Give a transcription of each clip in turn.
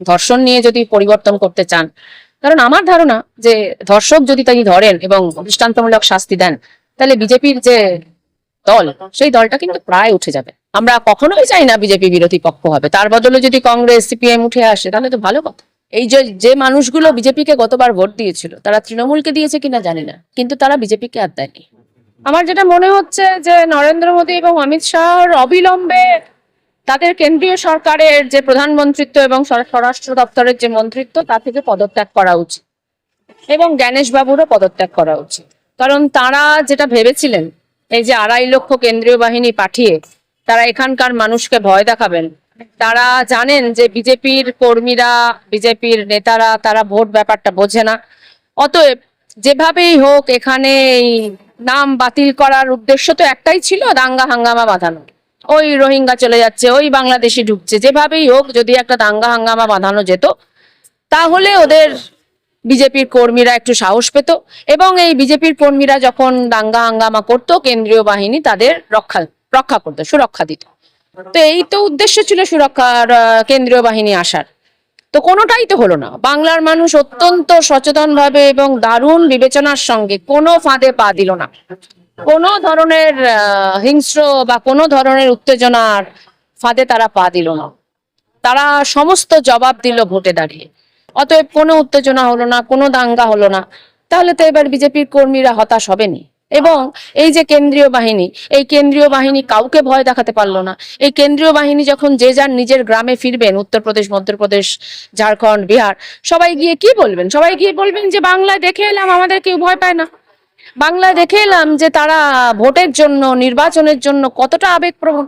ধর্ষণ নিয়ে যদি পরিবর্তন করতে চান, কারণ আমার ধারণা যে ধর্ষক যদি তিনি ধরেন এবং দৃষ্টান্তমূলক শাস্তি দেন, তাহলে বিজেপির যে দল, সেই দলটা কিন্তু প্রায় উঠে যাবে। আমরা কখনোই চাই না বিজেপি বিরোধী পক্ষ হবে, তার বদলে যদি কংগ্রেস সিপিএম উঠে আসে তাহলে তো ভালো কথা। এই যে যে মানুষগুলো বিজেপিকে গতবার ভোট দিয়েছিল, তারা তৃণমূলকে দিয়েছে কিনা জানি না, কিন্তু তারা বিজেপিকে আর দেয়নি। আমার যেটা মনে হচ্ছে যে নরেন্দ্র মোদী এবং অমিত শাহর অবিলম্বে তাদের কেন্দ্রীয় সরকারের যে প্রধানমন্ত্রিত্ব এবং স্বরাষ্ট্র দপ্তরের যে মন্ত্রিত্ব, তা থেকে পদত্যাগ করা উচিত এবং জ্ঞানেশ বাবুরও পদত্যাগ করা উচিত। কারণ তারা যেটা ভেবেছিলেন, এই যে 2.5 লক্ষ কেন্দ্রীয় বাহিনী পাঠিয়ে তারা এখানকার মানুষকে ভয় দেখাবেন, তারা জানেন যে বিজেপির কর্মীরা, বিজেপির নেতারা তারা ভোট ব্যাপারটা বোঝে না। অতএব যেভাবেই হোক এখানে এই নাম বাতিল করার উদ্দেশ্য তো একটাই ছিল, দাঙ্গা হাঙ্গামা বাঁধানো। ওই রোহিঙ্গা চলে যাচ্ছে, ওই বাংলাদেশি ঢুকছে, যেভাবেই হোক যদি একটা দাঙ্গা হাঙ্গামা বাঁধানো যেত, তাহলে ওদের বিজেপির কর্মীরা একটু সাহস পেত এবং এই বিজেপির কর্মীরা যখন দাঙ্গা হাঙ্গামা করতো, কেন্দ্রীয় বাহিনী তাদের রক্ষা করতো, সুরক্ষা দিত। তো এই তো উদ্দেশ্য ছিল সুরক্ষার কেন্দ্রীয় বাহিনী আসার। তো কোনোটাই তো হলো না। বাংলার মানুষ অত্যন্ত সচেতন ভাবে এবং দারুণ বিবেচনার সঙ্গে কোনো ফাঁদে পা দিল না, কোনো ধরনের হিংস্র বা কোনো ধরনের উত্তেজনার ফাঁদে তারা পা দিল না। তারা সমস্ত জবাব দিল ভোটে দাঁড়িয়ে। অতএব কোনো উত্তেজনা হলো না, কোনো দাঙ্গা হলো না। তাহলে তো এবার বিজেপির কর্মীরা হতাশ হবেনি। এবং এই যে কেন্দ্রীয় বাহিনী, এই কেন্দ্রীয় বাহিনী কাউকে ভয় দেখাতে পারলো না। এই কেন্দ্রীয় বাহিনী যখন যে যার নিজের গ্রামে ফিরবেন, উত্তরপ্রদেশ, মধ্যপ্রদেশ, ঝাড়খণ্ড, বিহার, সবাই গিয়ে কি বলবেন? সবাই গিয়ে বলবেন যে বাংলায় দেখে এলাম আমাদের কেউ ভয় পায় না, বাংলায় দেখে এলাম যে তারা ভোটের জন্য, নির্বাচনের জন্য কতটা আবেগপ্রবণ।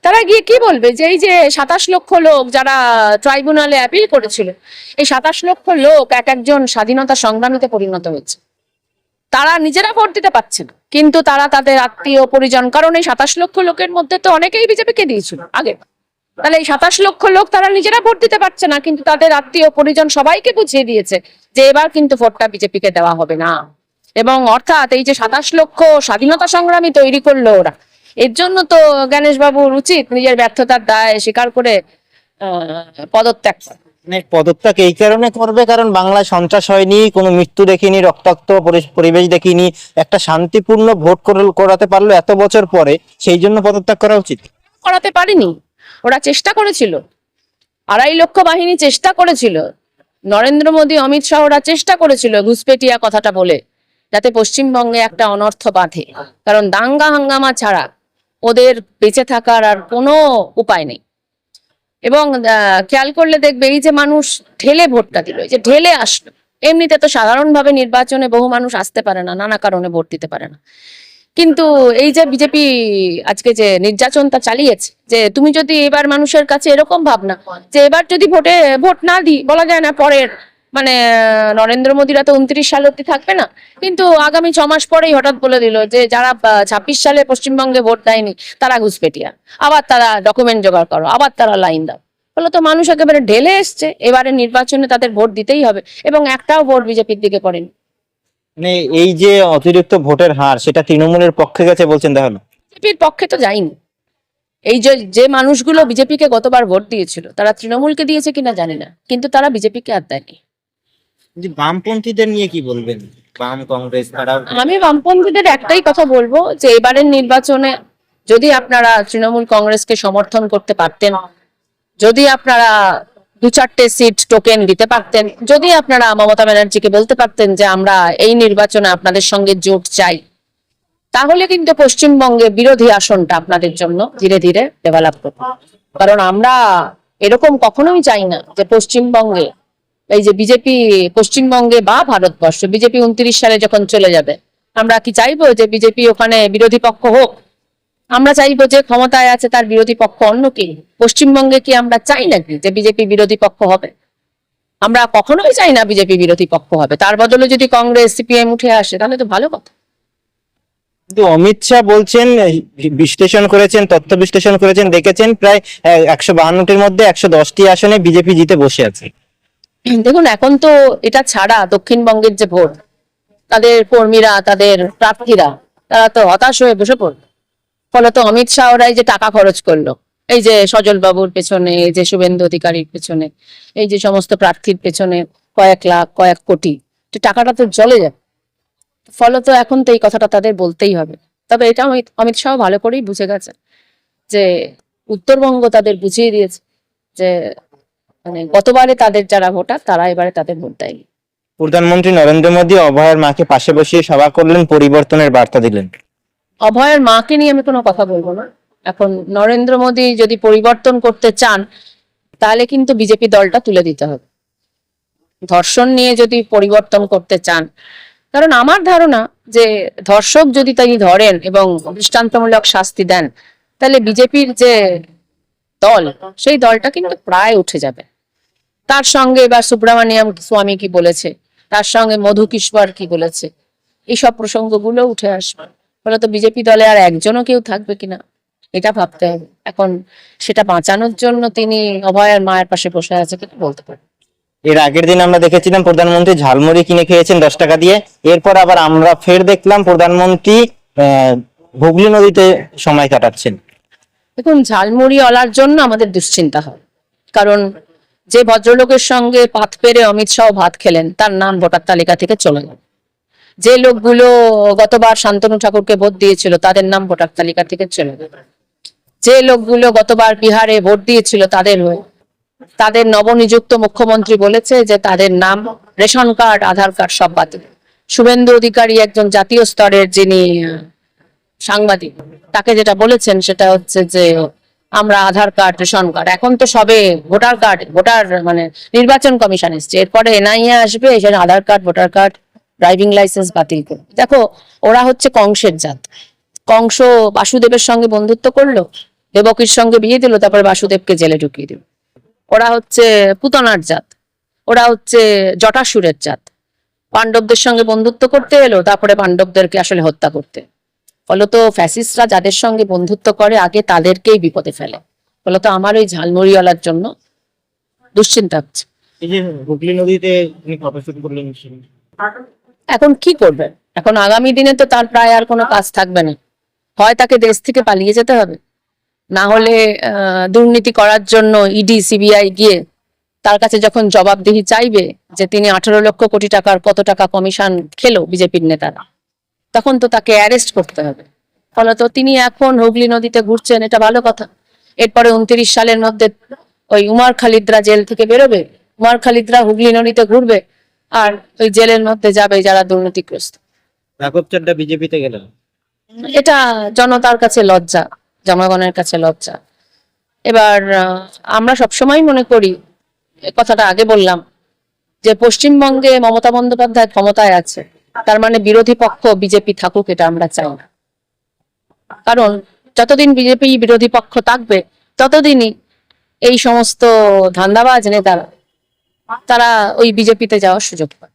তারা গিয়ে কি বলবে যে এই যে 27 লক্ষ লোক যারা ট্রাইব্যুনালে অ্যাপিল করেছিল, এই 27 লক্ষ লোক এক একজন স্বাধীনতা সংগ্রামীতে পরিণত হয়েছে। তারা নিজেরা ভোট দিতে পারছে না, কিন্তু তারা তাদের আত্মীয় পরিজন, কারণ এই 27 লক্ষ লোকের মধ্যে তো অনেকেই বিজেপিকে দিয়েছিল আগে। তাহলে এই 27 লক্ষ লোক তারা নিজেরা ভোট দিতে পারছে না, কিন্তু তাদের আত্মীয় পরিজন সবাইকে বুঝিয়ে দিয়েছে যে এবার কিন্তু ভোটটা বিজেপিকে দেওয়া হবে না। এবং অর্থাৎ এই যে 27 লক্ষ স্বাধীনতা সংগ্রামী তৈরি করলো ওরা, এর জন্য তো গণেশ বাবুর উচিত নিজের ব্যর্থতার দায় স্বীকার করে পদত্যাগ করা। পদত্যাগ এই কারণে করবে কারণ বাংলায় সন্ত্রাস হয়নি, কোনো মৃত্যু দেখিনি, রক্তাক্ত পরিবেশ দেখিনি, একটা শান্তিপূর্ণ ভোট করাতে পারলো এত বছর পরে, সেই জন্য পদত্যাগ করা উচিত। করাতে পারেনি, ওরা চেষ্টা করেছিল, 2.5 লক্ষ বাহিনী চেষ্টা করেছিল, নরেন্দ্র মোদী, অমিত শাহ ওরা চেষ্টা করেছিল ঘুষপেটিয়া কথাটা বলে যাতে পশ্চিমবঙ্গে একটা অনর্থ বাঁধে। কারণ দাঙ্গা হাঙ্গামা ছাড়া ওদের বেঁচে থাকার আর কোনো উপায় নেই। এবং খেয়াল করলে দেখবে এই যে মানুষ ঢেলে ভোটটা দিল, এই যে ঢেলে আসলো, এমনিতে তো সাধারণভাবে নির্বাচনে বহু মানুষ আসতে পারে না, নানা কারণে ভোট দিতে পারে না। কিন্তু এই যে বিজেপি আজকে যে নির্যাতনটা চালিয়েছে, যে তুমি যদি এবার মানুষের কাছে এরকম ভাবনা যে এবার যদি ভোট না দিই, বলা যায় না পরের মানে নরেন্দ্র মোদীরা তো 29 সাল অব্দি থাকবে না, কিন্তু আগামী 6 মাস পরেই হঠাৎ বলে দিল যে যারা 26 সালে পশ্চিমবঙ্গে ভোট দেয়নি তারা ঘুষপেটিয়া, আবার তারা ডকুমেন্ট জোগাড় করো, আবার তারা লাইন দাও। ফলে তো মানুষ একেবারে ঢেলে এসছে, এবারে নির্বাচনে তাদের ভোট দিতেই হবে এবং একটাও ভোট বিজেপির দিকে পড়েনি। মানে এই যে অতিরিক্ত ভোটের হার, সেটা তৃণমূলের পক্ষে গেছে বলছেন তাহলে? বিজেপির পক্ষে তো যায়নি। এই যে মানুষগুলো বিজেপিকে গতবার ভোট দিয়েছিল, তারা তৃণমূলকে দিয়েছে কিনা জানি না, কিন্তু তারা বিজেপিকে আর দেয়নি। বামপন্থীদের নিয়ে কি বলবেন? বাম কংগ্রেস তারা, আমি বামপন্থীদের একটাই কথা বলবো যে এবারের নির্বাচনে যদি আপনারা তৃণমূল কংগ্রেসকে সমর্থন করতে পারতেন, যদি আপনারা 2-4টে সিট টোকেন দিতে পারতেন, যদি আপনারা মমতা ব্যানার্জিকে বলতে পারতেন যে আমরা এই নির্বাচনে আপনাদের সঙ্গে জোট চাই, তাহলে কিন্তু পশ্চিমবঙ্গে বিরোধী আসনটা আপনাদের জন্য ধীরে ধীরে ডেভেলপ করবে। কারণ আমরা এরকম কখনোই চাই না যে পশ্চিমবঙ্গে এই যে বিজেপি, পশ্চিমবঙ্গে বা ভারতবর্ষ বিজেপি 29 সালে যখন চলে যাবে, আমরা কি চাইবো যে বিজেপি ওখানে বিরোধী পক্ষ হোক? আমরা চাইবো যে ক্ষমতায় আছে তার বিরোধী পক্ষ অন্য কি? পশ্চিমবঙ্গে কি আমরা চাই নাকি যে বিজেপি বিরোধী পক্ষ হবে? আমরা কখনোই চাই না বিজেপি বিরোধী পক্ষ হবে। তার বদলে যদি কংগ্রেস সিপিএম উঠে আসে তাহলে তো ভালো কথা। কিন্তু অমিত শাহ বলছেন, বিশ্লেষণ করেছেন, তথ্য বিশ্লেষণ করেছেন, দেখেছেন প্রায় 152টির মধ্যে 110টি আসনে বিজেপি জিতে বসে আছে। দেখুন, এখন তো এটা ছাড়া দক্ষিণবঙ্গের যে ভোট, তাদের কর্মীরা, তাদের প্রার্থীরা, তারা তো হতাশ হয়ে বসে পড়ল। ফলে তো অমিত শাহ ওরাই যে টাকা খরচ করলো, এই যে সজল বাবুর পেছনে, এই যে শুভেন্দু অধিকারীর পেছনে, এই যে সমস্ত প্রার্থীর পেছনে কয়েক লাখ কয়েক কোটি, তো টাকাটা তো জলে যায়। ফলত এখন তো এই কথাটা তাদের বলতেই হবে। তবে এটা অমিত শাহ ভালো করেই বুঝে গেছে যে উত্তরবঙ্গ তাদের বুঝিয়ে দিয়েছে যে মানে গতবারে তাদের যারা ভোটার তারা এবারে তাদের ভোট দেয়নি। প্রধানমন্ত্রী নরেন্দ্র মোদী অভয়ের মাকে পাশে বসিয়ে সভা করলেন, পরিবর্তনের বার্তা দিলেন। অভয়ের মাকে নিয়ে আমি কোনো কথা বলবো না। এখন নরেন্দ্র মোদী যদি পরিবর্তন করতে চান তাহলে কিন্তু বিজেপি দলটা তুলে দিতে হবে। ধর্ষণ নিয়ে যদি পরিবর্তন করতে চান, কারণ আমার ধারণা যে ধর্ষক যদি তিনি ধরেন এবং দৃষ্টান্তমূলক শাস্তি দেন, তাহলে বিজেপির যে দল সেই দলটা কিন্তু প্রায় উঠে যাবে। তার সঙ্গে এবার সুব্রমণিয়াম স্বামী কি বলেছে, তার সঙ্গে মধু কিশোর কি বলেছে, এইসব প্রসঙ্গগুলো উঠে আসবে। ফলে তো বিজেপি দলে আর একজনও কেউ থাকবে কিনা এটা ভাবতে হবে। এখন সেটা বাঁচানোর জন্য তিনি অভয়ের মায়ের পাশে বসে আছে কিনা বলতে পারেন। এর আগের দিন আমরা দেখেছিলাম প্রধানমন্ত্রী ঝালমুড়ি কিনে খেয়েছেন 10 টাকা দিয়ে। এরপর আবার আমরা ফের দেখলাম প্রধানমন্ত্রী হুগলি নদীতে সময় কাটাচ্ছেন। দেখুন, ঝালমুড়ি ওলার জন্য আমাদের দুশ্চিন্তা হয়, কারণ যে ভদ্রলোকের সঙ্গে পাত পেরে অমিত শাহ ভাত খেলেন তার নাম ভোটার তালিকা থেকে চলে গেল। যে লোকগুলো গতবার শান্তনু ঠাকুরকে ভোট দিয়েছিল তাদের নাম ভোটার তালিকা থেকে চলে গেল। যে লোকগুলো গতবার বিহারে ভোট দিয়েছিল তাদের হয়ে, তাদের নবনিযুক্ত মুখ্যমন্ত্রী বলেছে যে তাদের নাম, রেশন কার্ড, আধার কার্ড সব বাতিল। শুভেন্দু অধিকারী একজন জাতীয় স্তরের যিনি সাংবাদিক, তাকে যেটা বলেছেন সেটা হচ্ছে যে আমরা আধার কার্ড, রেশন কার্ড, এখন তো সবে ভোটার কার্ড, ভোটার মানে নির্বাচন কমিশন এসছে, এরপরে এনআইএ আসবে, এসে Aadhaar card, voter card, driving licence বাতিল করে। দেখো, ওরা হচ্ছে কংসের জাত। কংস বাসুদেবের সঙ্গে বন্ধুত্ব করলো, দেবকীর সঙ্গে বিয়ে দিল, তারপরে বাসুদেবকে জেলে ঢুকিয়ে দিল। ওরা হচ্ছে পুতনার জাত, ওরা হচ্ছে জটাসুরের জাত। পাণ্ডবদের সঙ্গে বন্ধুত্ব করতে এলো, তারপরে পাণ্ডবদেরকে আসলে হত্যা করতে। ফলত ফ্যাসিস্টরা যাদের সঙ্গে বন্ধুত্ব করে আগে তাদেরকেই বিপদে ফেলে। ফলত আমার ওই ঝালমুড়িওয়ালার জন্য দুশ্চিন্তা হচ্ছে। এই যে হুগলি নদীতে উনি ফটোশুট করলেন, এখন কি করবেন? এখন আগামী দিনে তো তার প্রায় আর কোনো কাজ থাকবে না। হয় তাকে দেশ থেকে পালিয়ে যেতে হবে, না হলে দুর্নীতি করার জন্য ইডি সিবিআই গিয়ে তার কাছে যখন জবাবদিহি চাইবে যে তিনি 18 লক্ষ কোটি টাকার কত টাকা কমিশন খেলো বিজেপির নেতারা, তখন তো তাকে অ্যারেস্ট করতে হবে। ফলত তিনি এখন হুগলি নদীতে ঘুরছেন, এটা ভালো কথা। এরপরে 29 সালের মধ্যে ওই উমার খালিদরা জেল থেকে বেরোবে, উমার খালিদরা হুগলি নদীতে ঘুরবে, আর ওই জেলের মধ্যে যাবে যারা দুর্নীতিগ্রস্ত। রাঘব চাড্ডা বিজেপিতে গেলেন। এটা জনতার কাছে লজ্জা, জনগণের কাছে লজ্জা। এবার আমরা সবসময় মনে করি, কথাটা আগে বললাম, যে পশ্চিমবঙ্গে মমতা বন্দ্যোপাধ্যায় ক্ষমতায় আছে, তার মানে বিরোধী পক্ষ বিজেপি থাকুক, এটা আমরা চাই না। কারণ যতদিন বিজেপি বিরোধী পক্ষ থাকবে ততদিনই এই সমস্ত ধান্দাবাজ নেতারা তারা ওই বিজেপিতে যাওয়ার সুযোগ পায়।